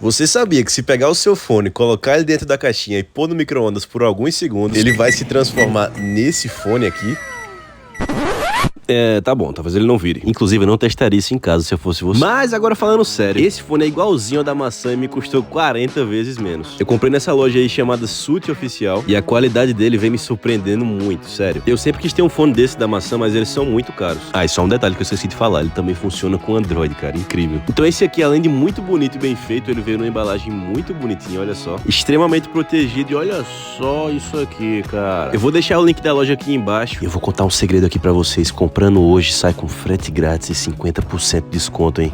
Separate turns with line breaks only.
Você sabia que se pegar o seu fone, colocar ele dentro da caixinha e pôr no micro-ondas por alguns segundos, ele vai se transformar nesse fone aqui? Tá bom, talvez ele não vire. Inclusive, eu não testaria isso em casa se eu fosse você. Mas agora falando sério, esse fone é igualzinho ao da maçã e me custou 40 vezes menos. Eu comprei nessa loja aí chamada Sute Oficial e a qualidade dele vem me surpreendendo muito, sério. Eu sempre quis ter um fone desse da maçã, mas eles são muito caros. Ah, e só um detalhe que eu esqueci de falar, ele também funciona com Android, cara, incrível. Então esse aqui, além de muito bonito e bem feito, ele veio numa embalagem muito bonitinha, olha só. Extremamente protegido e olha só isso aqui, cara. Eu vou deixar o link da loja aqui embaixo e eu vou contar um segredo aqui pra vocês. Comprando hoje, sai com frete grátis e 50% de desconto, hein?